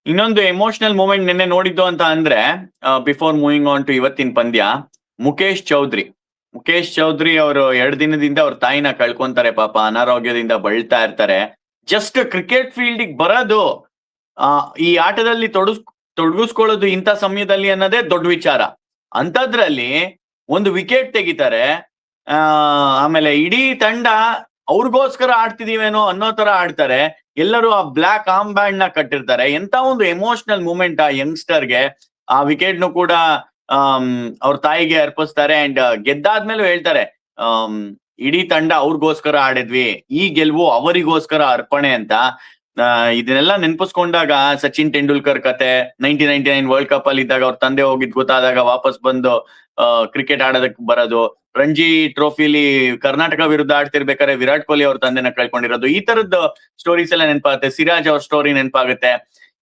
ಇನ್ನೊಂದು emotional moment ನಿನ್ನೆ ನೋಡಿದ್ದು ಅಂತ ಅಂದ್ರೆ, ಬಿಫೋರ್ ಮೂವಿಂಗ್ ಆನ್ ಟು ಇವತ್ತಿನ ಪಂದ್ಯ, ಮುಖೇಶ್ ಚೌಧರಿ ಅವರು 2 ದಿನದಿಂದ ಅವ್ರ ತಾಯಿನ ಕಳ್ಕೊಂತಾರೆ ಪಾಪ, ಅನಾರೋಗ್ಯದಿಂದ ಬಳಲ್ತಾ ಇರ್ತಾರೆ. ಜಸ್ಟ್ ಕ್ರಿಕೆಟ್ ಫೀಲ್ಡ್ ಬರೋದು, ಈ ಆಟದಲ್ಲಿ ತೊಡಗಿಸ್ಕೊಳ್ಳೋದು ಇಂಥ ಸಮಯದಲ್ಲಿ ಅನ್ನೋದೇ ದೊಡ್ಡ ವಿಚಾರ. ಅಂತದ್ರಲ್ಲಿ ಒಂದು ವಿಕೆಟ್ ತೆಗಿತಾರೆ. ಆಮೇಲೆ ಇಡೀ ತಂಡ ಅವ್ರಿಗೋಸ್ಕರ ಆಡ್ತಿದೀವೇನೋ ಅನ್ನೋ ತರ ಆಡ್ತಾರೆ. ಎಲ್ಲರೂ ಆ ಬ್ಲಾಕ್ ಆರ್ಮ್ ಬ್ಯಾಂಡ್ ನ ಕಟ್ಟಿರ್ತಾರೆ. ಎಂತ ಒಂದು ಎಮೋಷನಲ್ ಮೂಮೆಂಟ್ ಆ ಯಂಗ್ಸ್ಟರ್ಗೆ. ಆ ವಿಕೆಟ್ ನು ಕೂಡ ಅವ್ರ ತಾಯಿಗೆ ಅರ್ಪಿಸ್ತಾರೆ. ಅಂಡ್ ಗೆದ್ದಾದ್ಮೇಲೂ ಹೇಳ್ತಾರೆ, ಇಡೀ ತಂಡ ಅವ್ರಿಗೋಸ್ಕರ ಆಡಿದ್ವಿ, ಈ ಗೆಲುವು ಅವರಿಗೋಸ್ಕರ ಅರ್ಪಣೆ ಅಂತ. ಇದನ್ನೆಲ್ಲ ನೆನಪಿಸ್ಕೊಂಡಾಗ ಸಚಿನ್ ತೆಂಡೂಲ್ಕರ್ ಕತೆ, 1999 ವರ್ಲ್ಡ್ ಕಪ್ ಅಲ್ಲಿ ಇದ್ದಾಗ ಅವ್ರ ತಂದೆ ಹೋಗಿದ್ ಗೊತ್ತಾದಾಗ ವಾಪಸ್ ಬಂದು ಕ್ರಿಕೆಟ್ ಆಡೋದಕ್ಕೆ ಬರೋದು, ರಂಜಿ ಟ್ರೋಫಿಲಿ ಕರ್ನಾಟಕ ವಿರುದ್ಧ ಆಡ್ತಿರ್ಬೇಕಾದ್ರೆ ವಿರಾಟ್ ಕೊಹ್ಲಿ ಅವ್ರ ತಂದೆನ ಕಳ್ಕೊಂಡಿರೋದು, ಈ ತರದ ಸ್ಟೋರೀಸ್ ಎಲ್ಲ ನೆನಪಾಗುತ್ತೆ. ಸಿರಾಜ್ ಅವ್ರ ಸ್ಟೋರಿ ನೆನಪಾಗುತ್ತೆ.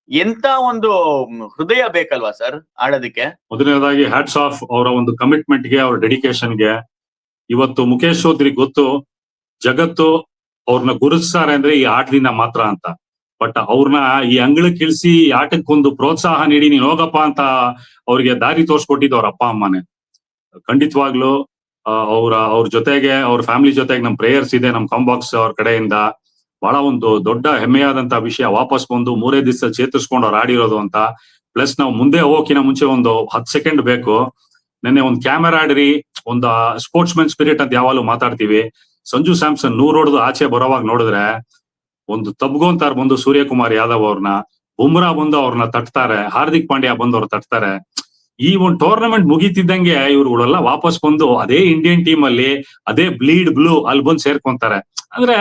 ಎಂತ ಒಂದು ಹೃದಯ ಬೇಕಲ್ವಾ ಸರ್ ಆಡೋದಕ್ಕೆ. ಮೊದಲನೇದಾಗಿ ಹ್ಯಾಟ್ಸ್ ಆಫ್ ಅವರ ಒಂದು ಕಮಿಟ್ಮೆಂಟ್ ಗೆ, ಅವ್ರ ಡೆಡಿಕೇಶನ್ ಗೆ. ಇವತ್ತು ಮುಖೇಶ್ ಚೌಧರಿ ಗೊತ್ತು, ಜಗತ್ತು ಅವ್ರನ್ನ ಗುರುತಿಸ್ತಾರೆ ಅಂದ್ರೆ ಈ ಆಟದಿಂದ ಮಾತ್ರ ಅಂತ. ಬಟ್ ಅವ್ರನ್ನ ಈ ಅಂಗಳಕ್ಕೆ ಇಳಿಸಿ ಆಟಕ್ಕೊಂದು ಪ್ರೋತ್ಸಾಹ ನೀಡಿ ನೀನ್ ಹೋಗಪ್ಪ ಅಂತ ಅವ್ರಿಗೆ ದಾರಿ ತೋರ್ಸ್ಕೊಟ್ಟಿದ್ದು ಅವ್ರ ಅಪ್ಪ ಅಮ್ಮನೆ. ಖಂಡಿತವಾಗ್ಲು ಅವ್ರ ಜೊತೆಗೆ, ಅವ್ರ ಫ್ಯಾಮಿಲಿ ಜೊತೆಗೆ ನಮ್ ಪ್ರೇಯರ್ಸ್ ಇದೆ, ನಮ್ ಕಾಂಬಾಕ್ಸ್ ಅವ್ರ ಕಡೆಯಿಂದ. ಬಹಳ ಒಂದು ದೊಡ್ಡ ಹೆಮ್ಮೆಯಾದಂತ ವಿಷಯ, ವಾಪಸ್ ಬಂದು 3 ದಿವಸ ಚೇತರಿಸ್ಕೊಂಡು ಅವ್ರು ಆಡಿರೋದು ಅಂತ. ಪ್ಲಸ್ ನಾವು ಮುಂದೆ ಹೋಗೋಕಿನ ಮುಂಚೆ ಒಂದು 10 ಸೆಕೆಂಡ್ ಬೇಕು. ನೆನ್ನೆ ಒಂದು ಕ್ಯಾಮೆರಾಡ್ರಿ, ಒಂದು ಸ್ಪೋರ್ಟ್ಸ್ ಮೆನ್ ಸ್ಪಿರಿಟ್ ಅಂತ ಯಾವಾಗಲೂ ಮಾತಾಡ್ತೀವಿ. ಸಂಜು ಸ್ಯಾಮ್ಸನ್ 100 ಹೊಡೆದು ಆಚೆ ಬರೋವಾಗ ನೋಡಿದ್ರೆ ಒಂದು ತಬ್ಗೊಂತಾರ ಬಂದು ಸೂರ್ಯಕುಮಾರ್ ಯಾದವ್ ಅವ್ರನ್ನ, ಬುಮ್ರಾ ಬಂದು ಅವ್ರನ್ನ ತಟ್ತಾರೆ, ಹಾರ್ದಿಕ್ ಪಾಂಡ್ಯ ಬಂದು ಅವ್ರು ತಟ್ತಾರೆ. ಈ ಒಂದು ಟೂರ್ನಮೆಂಟ್ ಮುಗೀತಿದ್ದಂಗೆ ಇವ್ರುಗಳೆಲ್ಲ ವಾಪಸ್ ಬಂದು ಅದೇ ಇಂಡಿಯನ್ ಟೀಮ್ ಅಲ್ಲಿ, ಅದೇ ಬ್ಲೀಡ್ ಬ್ಲೂ ಅಲ್ಲಿ ಬಂದು ಸೇರ್ಕೊಂತಾರೆ. ಅಂದ್ರೆ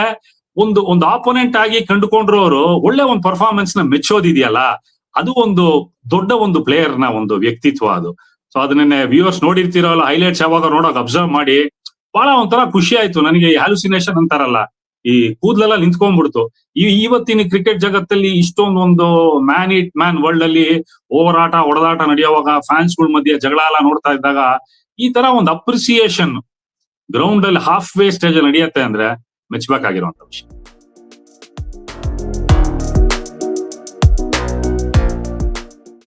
ಒಂದು ಆಪೋನೆಂಟ್ ಆಗಿ ಕಂಡುಕೊಂಡ್ರು ಅವರು ಒಳ್ಳೆ ಒಂದು ಪರ್ಫಾರ್ಮೆನ್ಸ್ ನ ಮೆಚ್ಚೋದಿದೆಯಲ್ಲ, ಅದು ಒಂದು ದೊಡ್ಡ ಒಂದು ಪ್ಲೇಯರ್ ನ ಒಂದು ವ್ಯಕ್ತಿತ್ವ ಅದು. ಸೊ ಅದನ್ನೇ ವ್ಯೂವರ್ಸ್ ನೋಡಿರ್ತೀರಲ್ಲ, ಹೈಲೈಟ್ಸ್ ಯಾವಾಗ ನೋಡೋಕೆ ಅಬ್ಸರ್ವ್ ಮಾಡಿ, ಬಹಳ ಒಂಥರ ಖುಷಿ ಆಯ್ತು ನನಗೆ. ಹ್ಯಾಲುಸಿನೇಷನ್ ಅಂತಾರಲ್ಲ, ಈ ಕೂದಲೆಲ್ಲ ನಿಂತ್ಕೊಂಡ್ಬಿಡ್ತು. ಇವತ್ತಿನ ಕ್ರಿಕೆಟ್ ಜಗತ್ತಲ್ಲಿ ಇಷ್ಟೊಂದು ಮ್ಯಾನ್ ವರ್ಲ್ಡ್ ಅಲ್ಲಿ ಹೋರಾಟ ಹೊಡೆದಾಟ ನಡೆಯುವಾಗ, ಫ್ಯಾನ್ಸ್ ಗಳ ಮಧ್ಯೆ ಜಗಳ ಎಲ್ಲ ನೋಡ್ತಾ ಇದ್ದಾಗ, ಈ ತರ ಒಂದು ಅಪ್ರಿಸಿಯೇಷನ್ ಗ್ರೌಂಡ್ ಅಲ್ಲಿ ಹಾಫ್ ವೇ ಸ್ಟೇಜ್ ಅಲ್ಲಿ ನಡೆಯುತ್ತೆ ಅಂದ್ರೆ ಮೆಚ್ಚಬೇಕಾಗಿರುವಂತ ವಿಷಯ.